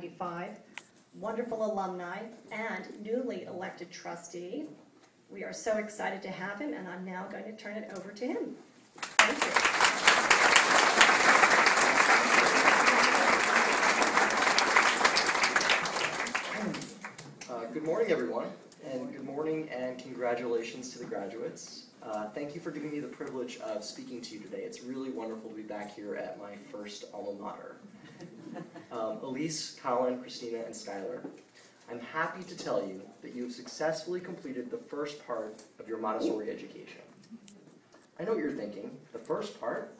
1995, wonderful alumni, and newly elected trustee. We are so excited to have him, and I'm now going to turn it over to him. Thank you. Good morning, everyone, and good morning and congratulations to the graduates. Thank you for giving me the privilege of speaking to you today. It's really wonderful to be back here at my first alma mater. Elise, Colin, Christina, and Skylar, I'm happy to tell you that you have successfully completed the first part of your Montessori education. I know what you're thinking. The first part?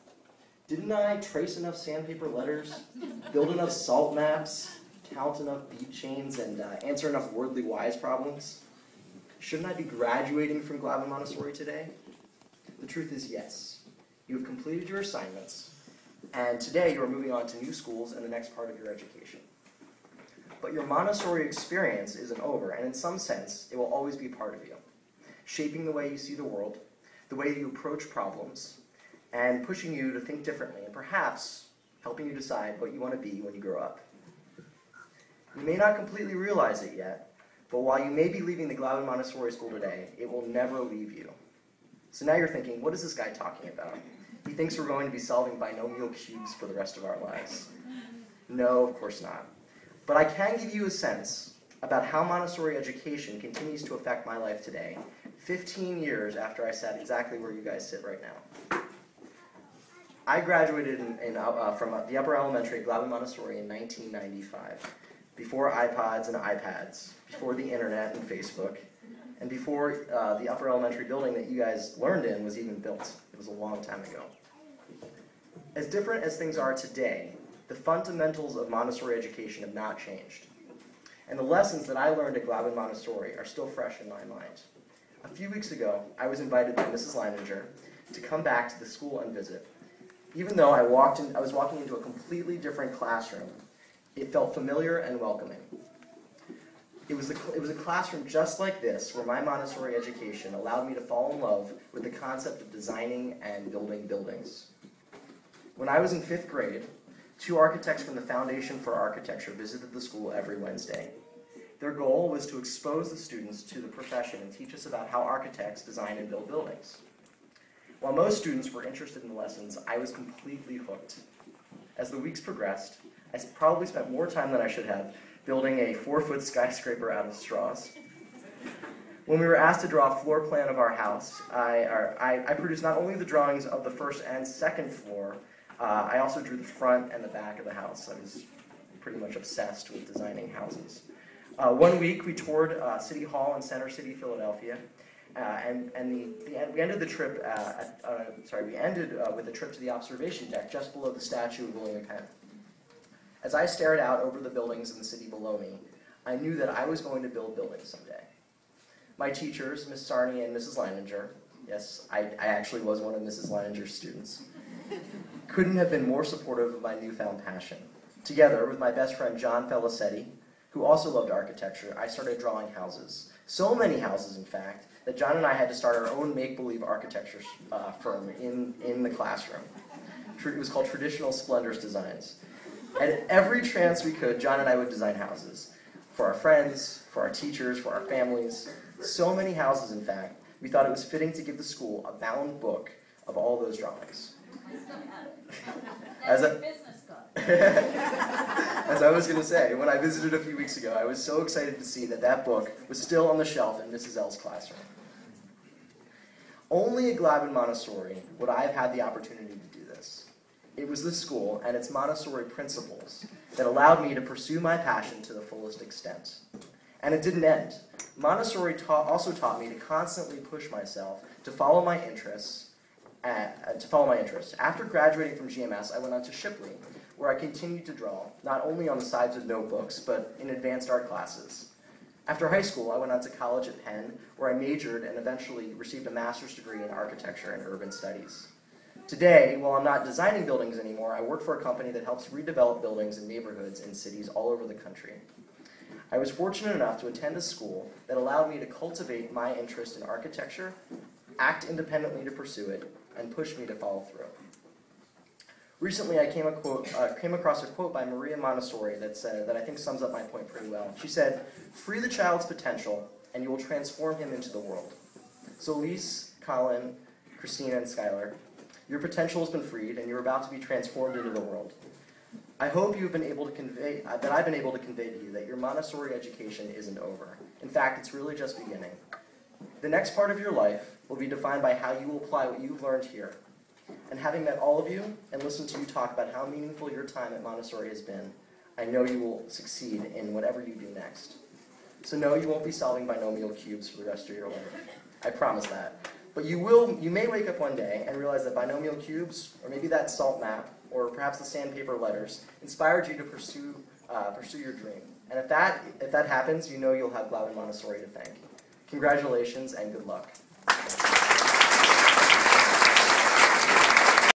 Didn't I trace enough sandpaper letters, build enough salt maps, count enough bead chains, and answer enough worldly wise problems? Shouldn't I be graduating from Gladwyne Montessori today? The truth is yes. You have completed your assignments, and today you are moving on to new schools and the next part of your education. But your Montessori experience isn't over, and in some sense, it will always be part of you, shaping the way you see the world, the way you approach problems, and pushing you to think differently, and perhaps helping you decide what you want to be when you grow up. You may not completely realize it yet, but while you may be leaving the Gladwyne Montessori School today, it will never leave you. So now you're thinking, what is this guy talking about? He thinks we're going to be solving binomial cubes for the rest of our lives. No, of course not. But I can give you a sense about how Montessori education continues to affect my life today, 15 years after I sat exactly where you guys sit right now. I graduated from the upper elementary at Gladwyne Montessori in 1995, before iPods and iPads, before the internet and Facebook, and before the upper elementary building that you guys learned in was even built. It was a long time ago. As different as things are today, the fundamentals of Montessori education have not changed. And the lessons that I learned at Gladwyne Montessori are still fresh in my mind. A few weeks ago, I was invited by Mrs. Leininger to come back to the school and visit. Even though I was walking into a completely different classroom, it felt familiar and welcoming. It was a classroom just like this where my Montessori education allowed me to fall in love with the concept of designing and building buildings. When I was in 5th grade, 2 architects from the Foundation for Architecture visited the school every Wednesday. Their goal was to expose the students to the profession and teach us about how architects design and build buildings. While most students were interested in the lessons, I was completely hooked. As the weeks progressed, I probably spent more time than I should have building a 4-foot skyscraper out of straws. When we were asked to draw a floor plan of our house, I produced not only the drawings of the 1st and 2nd floor, I also drew the front and the back of the house. I was pretty much obsessed with designing houses. One week we toured City Hall in Center City, Philadelphia, and we ended the trip. We ended with a trip to the observation deck just below the statue of William Penn. As I stared out over the buildings in the city below me, I knew that I was going to build buildings someday. My teachers, Ms. Sarney and Mrs. Leininger, yes, I actually was one of Mrs. Leininger's students, couldn't have been more supportive of my newfound passion. Together with my best friend John Felicetti, who also loved architecture, I started drawing houses. So many houses, in fact, that John and I had to start our own make-believe architecture firm in the classroom. It was called Traditional Splendors Designs. At every chance we could, John and I would design houses. For our friends, for our teachers, for our families. So many houses, in fact, we thought it was fitting to give the school a bound book of all those drawings. As I was going to say, when I visited a few weeks ago, I was so excited to see that that book was still on the shelf in Mrs. L's classroom. Only at Gladwyne Montessori would I have had the opportunity to do this. It was this school and its Montessori principles that allowed me to pursue my passion to the fullest extent. And it didn't end. Montessori also taught me to constantly push myself to follow my interests. After graduating from GMS, I went on to Shipley, where I continued to draw, not only on the sides of notebooks, but in advanced art classes. After high school, I went on to college at Penn, where I majored and eventually received a master's degree in architecture and urban studies. Today, while I'm not designing buildings anymore, I work for a company that helps redevelop buildings and neighborhoods in cities all over the country. I was fortunate enough to attend a school that allowed me to cultivate my interest in architecture, act independently to pursue it, and push me to follow through. Recently, I came across a quote by Maria Montessori that I think sums up my point pretty well. She said, "Free the child's potential, and you will transform him into the world." So Elise, Colin, Christina, and Skylar, your potential has been freed, and you're about to be transformed into the world. I hope you've been able to convey, that I've been able to convey to you that your Montessori education isn't over. In fact, it's really just beginning. The next part of your life will be defined by how you will apply what you've learned here. And having met all of you and listened to you talk about how meaningful your time at Montessori has been, I know you will succeed in whatever you do next. So no, you won't be solving binomial cubes for the rest of your life. I promise that. But you may wake up one day and realize that binomial cubes, or maybe that salt map, or perhaps the sandpaper letters, inspired you to pursue your dream. And if that happens, you know you'll have Gladwyne Montessori to thank. Congratulations and good luck.